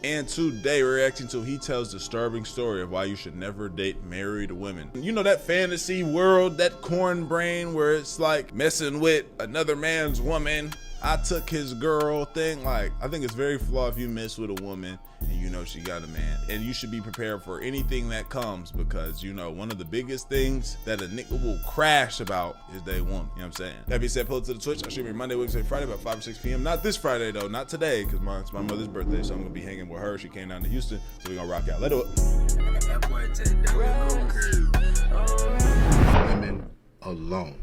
And today we're reacting to He Tells Disturbing Story of Why You Should Never Date Married Women. You know that fantasy world, that corn brain where it's like messing with another man's woman, I took his girl thing. Like, I think it's very flawed if you mess with a woman and you know she got a man. And you should be prepared for anything that comes, because you know one of the biggest things that a nigga will crash about is they woman. You know what I'm saying? That being said, pull it to the Twitch. I stream every Monday, Wednesday, Friday about 5 or 6 p.m. Not this Friday though, not today, because it's my mother's birthday, so I'm gonna be hanging with her. She came down to Houston, so we're gonna rock out. Let's do it. Women alone.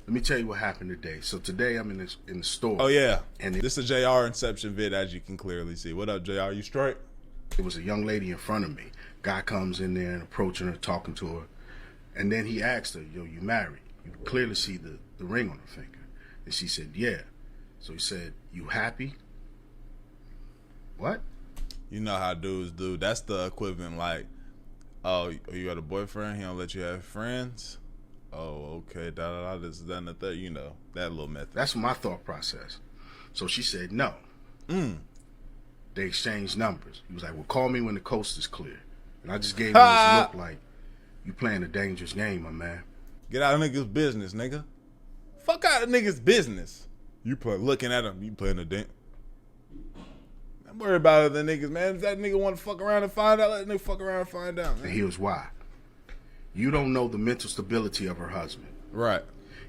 Let me tell you what happened today. So today I'm in the store. Oh yeah, and this is a JR Inception vid, as you can clearly see. What up, JR? You straight? It was a young lady in front of me. Guy comes in there and approaching her, talking to her, and then he asked her, "Yo, you married?" You could clearly see the ring on her finger, and she said, "Yeah." So he said, "You happy?" What? You know how dudes do. That's the equivalent, like, oh, you got a boyfriend? He don't let you have friends? Oh, okay, this, that, and the third, you know, that little method. That's my thought process. So she said no. They exchanged numbers. He was like, "Well, call me when the coast is clear." And I just gave him this look like, you playing a dangerous game, my man. Get out of niggas' business, nigga. Fuck out of niggas' business. You looking at him, you playing a dance. Don't worry about other niggas, man. If that nigga want to fuck around and find out, let that nigga fuck around and find out, man. And here's why. You don't know the mental stability of her husband. Right.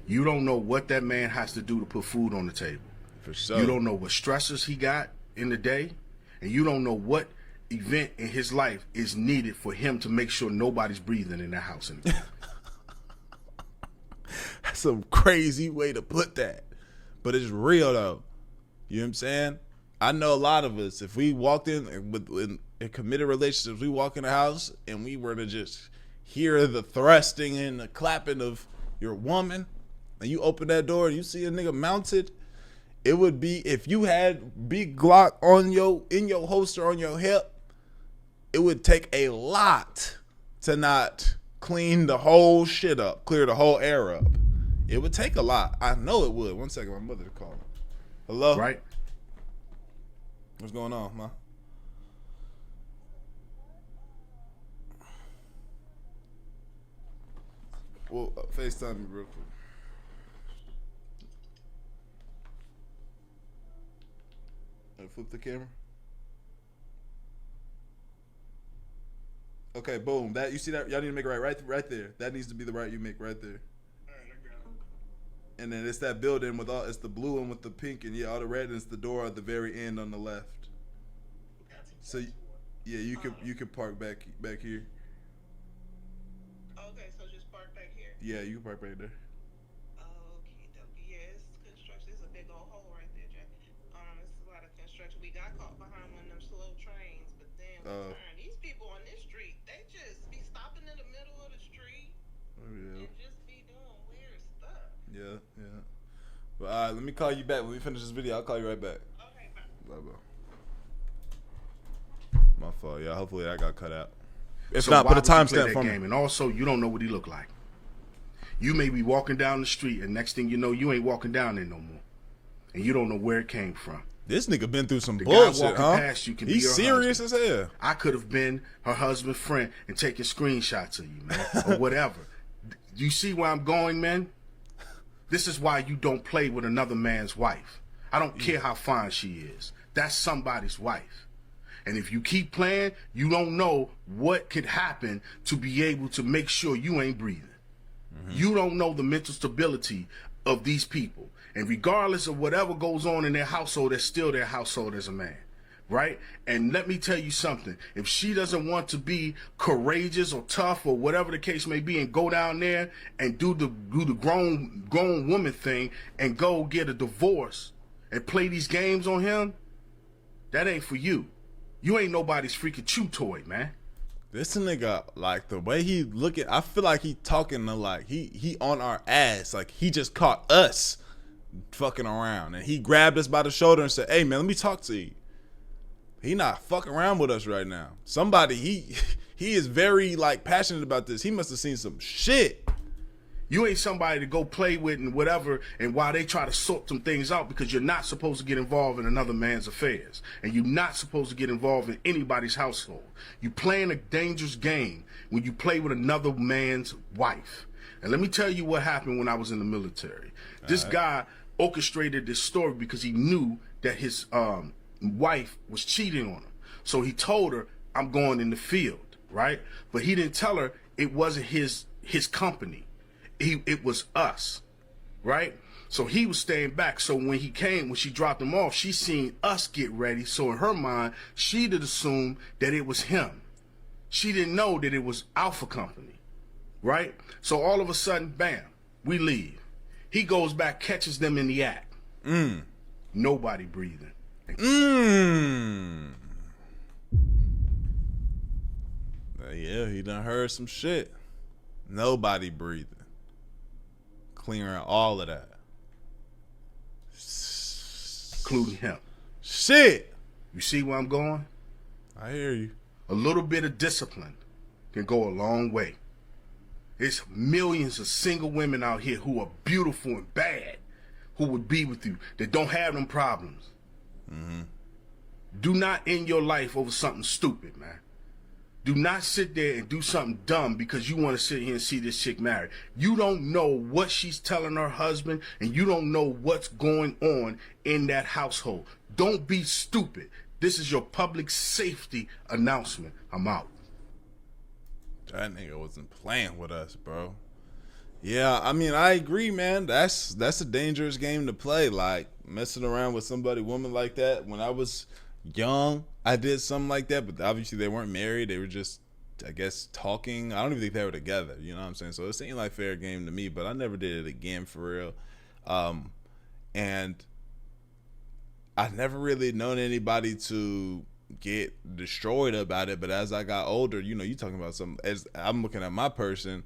You don't know what that man has to do to put food on the table. For sure. You don't know what stressors he got in the day. And you don't know what event in his life is needed for him to make sure nobody's breathing in that house anymore. That's some crazy way to put that. But it's real, though. You know what I'm saying? I know a lot of us, if we walked in committed relationships, we walk in the house and we were to just hear the thrusting and the clapping of your woman, and you open that door and you see a nigga mounted, it would be, if you had big Glock on in your holster on your hip, it would take a lot to not clean the whole shit up, clear the whole air up. It would take a lot. I know it would. One second, my mother calling. Hello? Right? What's going on, ma? Well, FaceTime me real quick. Flip the camera. Okay, boom. That, you see that? Y'all need to make it right there. That needs to be the right you make right there. And then it's that building with all, it's the blue one with the pink and all the red, and it's the door at the very end on the left. So yeah, you could park back here. Okay, so just park back here. Yeah, you can park right there. Okay, yeah, it's construction. It's a big old hole right there, Jack. It's a lot of construction. We got caught behind one of them slow trains, but then these people on this street, they just be stopping in the middle of the street and just be doing weird stuff. Yeah. But all right, let me call you back when we finish this video. I'll call you right back. Okay, bye. Bye. My fault, yeah. Hopefully that got cut out. If So not, why put a would you play timestamp that for me. game? And also, you don't know what he look like. You may be walking down the street, and next thing you know, you ain't walking down there no more, and you don't know where it came from. This nigga been through some The bullshit, guy walking huh? past you can be He's your serious husband. as hell. I could have been her husband's friend and taking screenshots of you, man, or whatever. You see where I'm going, man? This is why you don't play with another man's wife. I don't care how fine she is. That's somebody's wife. And if you keep playing, you don't know what could happen to be able to make sure you ain't breathing. You don't know the mental stability of these people. And regardless of whatever goes on in their household, it's still their household as a man. Right? And let me tell you something. If she doesn't want to be courageous or tough or whatever the case may be and go down there and do the grown woman thing and go get a divorce and play these games on him, that ain't for you. You ain't nobody's freaking chew toy, man. This nigga, like, the way he looking, I feel like he talking to, like, he on our ass. Like, he just caught us fucking around. And he grabbed us by the shoulder and said, "Hey, man, let me talk to you." He not fucking around with us right now. Somebody, he is very, like, passionate about this. He must have seen some shit. You ain't somebody to go play with and whatever, and while they try to sort some things out, because you're not supposed to get involved in another man's affairs. And you're not supposed to get involved in anybody's household. You playing a dangerous game when you play with another man's wife. And let me tell you what happened when I was in the military. This guy orchestrated this story because he knew that his wife was cheating on him. So he told her, I'm going in the field, right? But he didn't tell her it wasn't his company. It was us, right? So he was staying back. So when she dropped him off, she seen us get ready. So in her mind, she'd assumed that it was him. She didn't know that it was Alpha Company, right? So all of a sudden, bam, we leave. He goes back, catches them in the act. Nobody breathing. Yeah, he done heard some shit. Nobody breathing. Clearing all of that. Including him. Shit. You see where I'm going? I hear you. A little bit of discipline can go a long way. There's millions of single women out here who are beautiful and bad, who would be with you, that don't have them problems. Do not end your life over something stupid, man. Do not sit there and do something dumb because you want to sit here and see this chick married. You don't know what she's telling her husband, and you don't know what's going on in that household. Don't be stupid. This is your public safety announcement. I'm out. That nigga wasn't playing with us, bro. Yeah, I mean, I agree, man. That's a dangerous game to play. Like, messing around with woman like that. When I was young, I did something like that, but obviously they weren't married. They were just, I guess, talking. I don't even think they were together. You know what I'm saying? So it seemed like fair game to me, but I never did it again for real. And I've never really known anybody to get destroyed about it. But as I got older, you talking about as I'm looking at my person,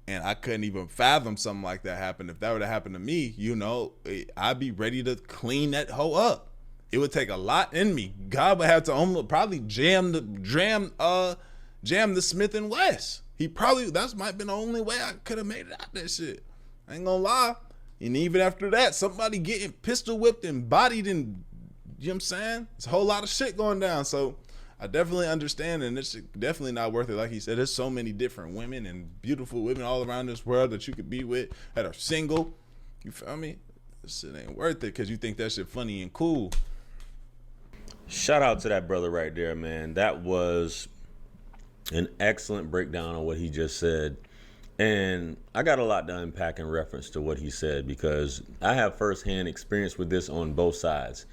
and I couldn't even fathom something like that happen. If that were to happen to me, I'd be ready to clean that hoe up. It would take a lot in me. God would have to almost probably jam the Smith and West. That might have been the only way I could have made it out that shit. I ain't gonna lie. And even after that, somebody getting pistol whipped and bodied, and you know what I'm saying? It's a whole lot of shit going down. So I definitely understand, and it's definitely not worth it. Like he said, there's so many different women and beautiful women all around this world that you could be with that are single. You feel me? This shit ain't worth it because you think that shit funny and cool. Shout out to that brother right there, man. That was an excellent breakdown of what he just said. And I got a lot to unpack in reference to what he said, because I have firsthand experience with this on both sides.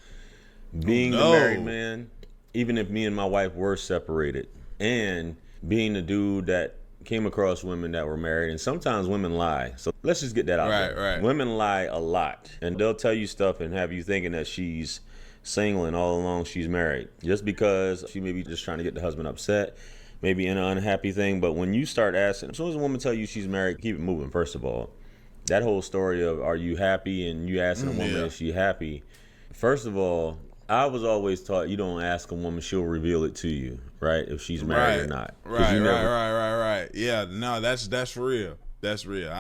Being the married man, even if me and my wife were separated, and being the dude that came across women that were married, and sometimes women lie. So let's just get that out there. Right. Women lie a lot, and they'll tell you stuff and have you thinking that she's single and all along she's married, just because she may be just trying to get the husband upset, maybe in an unhappy thing. But when you start asking, as soon as a woman tell you she's married, keep it moving. First of all, that whole story of are you happy, and you asking a woman if she happy. First of all, I was always taught you don't ask a woman, she'll reveal it to you, right? If she's married or not. Right. Yeah, no, that's real. That's real.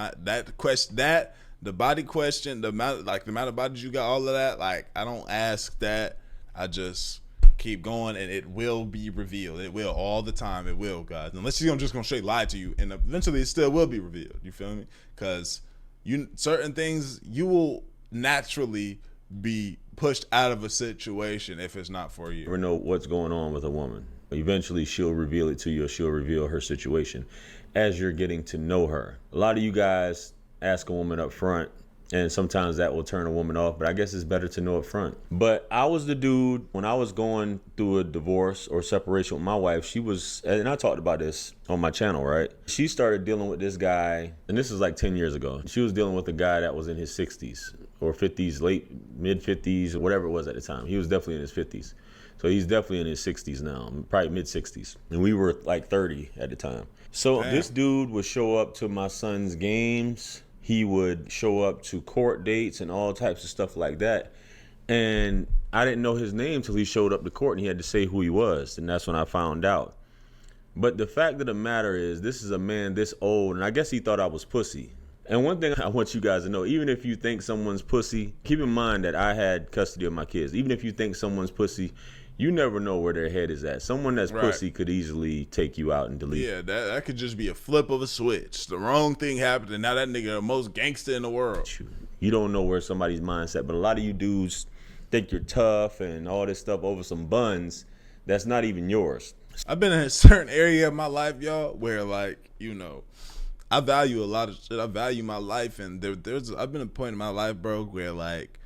The body question, the amount of bodies you got, all of that, like, I don't ask that. I just keep going, and it will be revealed. It will, all the time. It will, guys. Unless she's just gonna straight lie to you, and eventually it still will be revealed. You feel me? Because certain things you will naturally be pushed out of a situation if it's not for you. You never know what's going on with a woman. Eventually she'll reveal it to you, or she'll reveal her situation as you're getting to know her. A lot of you guys ask a woman up front, and sometimes that will turn a woman off, but I guess it's better to know up front. But I was the dude, when I was going through a divorce or separation with my wife, she was, and I talked about this on my channel, right? She started dealing with this guy, and this is like 10 years ago. She was dealing with a guy that was in his 60s or 50s, mid 50s, or whatever it was at the time. He was definitely in his 50s. So he's definitely in his 60s now, probably mid 60s. And we were like 30 at the time. So This dude would show up to my son's games. He would show up to court dates and all types of stuff like that. And I didn't know his name till he showed up to court, and he had to say who he was. And that's when I found out. But the fact of the matter is, this is a man this old, and I guess he thought I was pussy. And one thing I want you guys to know, even if you think someone's pussy, keep in mind that I had custody of my kids. Even if you think someone's pussy, you never know where their head is at. Someone that's Right. pussy could easily take you out and delete. Yeah, that could just be a flip of a switch. The wrong thing happened, and now that nigga the most gangster in the world. You don't know where somebody's mindset, but a lot of you dudes think you're tough and all this stuff over some buns that's not even yours. I've been in a certain area of my life, y'all, where like, you know, I value a lot of shit. I value my life, and there's I've been at a point in my life, bro, where like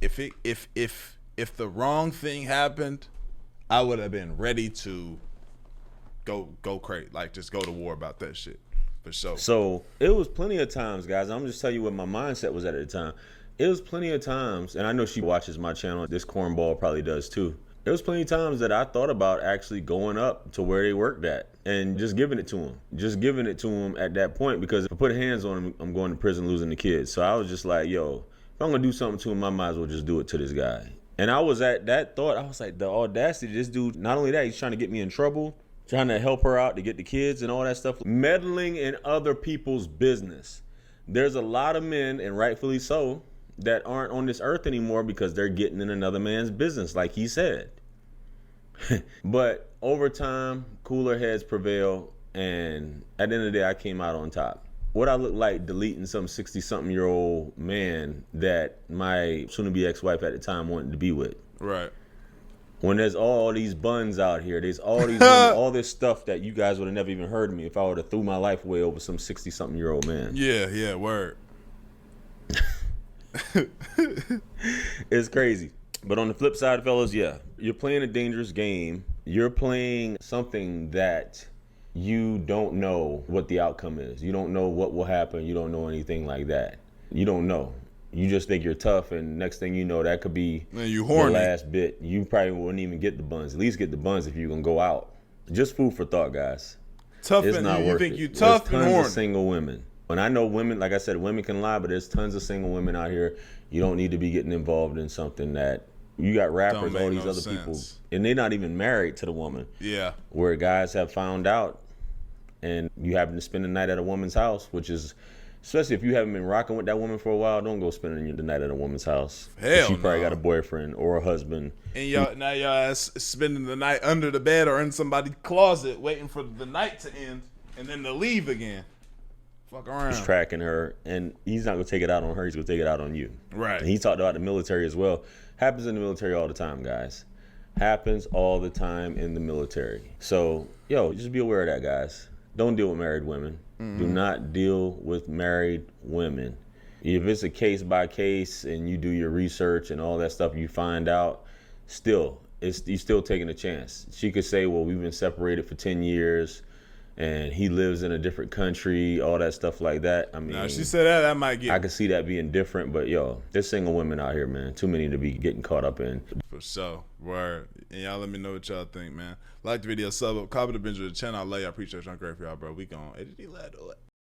if the wrong thing happened, I would have been ready to go crazy, like just go to war about that shit. For sure. So it was plenty of times, guys. I'm just telling you what my mindset was at the time. It was plenty of times, and I know she watches my channel. This cornball probably does too. There was plenty of times that I thought about actually going up to where they worked at and just giving it to them. Just giving it to them at that point, because if I put hands on them, I'm going to prison losing the kids. So I was just like, yo, if I'm going to do something to him, I might as well just do it to this guy. And I was at that thought. I was like, the audacity, this dude, not only that, he's trying to get me in trouble, trying to help her out to get the kids and all that stuff. Meddling in other people's business. There's a lot of men, and rightfully so, that aren't on this earth anymore because they're getting in another man's business, like he said. But over time, cooler heads prevail, and at the end of the day, I came out on top. What I look like deleting some 60-something-year-old man that my soon-to-be ex-wife at the time wanted to be with. Right. When there's all these buns out here, there's all these women, all this stuff that you guys would have never even heard of me if I would have threw my life away over some 60-something-year-old man. Yeah, word. It's crazy. But on the flip side, fellas, yeah, you're playing a dangerous game. You're playing something that you don't know what the outcome is. You don't know what will happen. You don't know anything like that. You don't know. You just think you're tough, and next thing you know, that could be Man, you your horny. last bit. You probably wouldn't even get the buns. At least get the buns if you're going to go out. Just food for thought, guys. Tough It's and not you worth think it. you tough There's and tons horny. of single women. And I know women, like I said, women can lie, but there's tons of single women out here. You don't need to be getting involved in something that you got rappers, Don't all make these no other people, sense. and they're not even married to the woman. Yeah. Where guys have found out, and you happen to spend the night at a woman's house, which is, especially if you haven't been rocking with that woman for a while, don't go spending the night at a woman's house. Hell She probably no. got a boyfriend or a husband. And y'all ass spending the night under the bed or in somebody's closet waiting for the night to end and then to leave again. Fuck around. He's tracking her, and he's not gonna take it out on her. He's gonna take it out on you. Right. And he talked about the military as well. Happens in the military all the time, guys. Happens all the time in the military. So, yo, just be aware of that, guys. Don't deal with married women. Do not deal with married women. If it's a case by case and you do your research and all that stuff, you find out, you're still taking a chance. She could say, well, we've been separated for 10 years and he lives in a different country, all that stuff like that. I mean, Now, she said that might get I could see that being different, but yo, there's single women out here, man. Too many to be getting caught up in. for sure. Word. And y'all let me know what y'all think, man. Like the video, sub up, copy the binge of the channel. I love y'all. Appreciate y'all. I'm great for y'all, bro. We gone.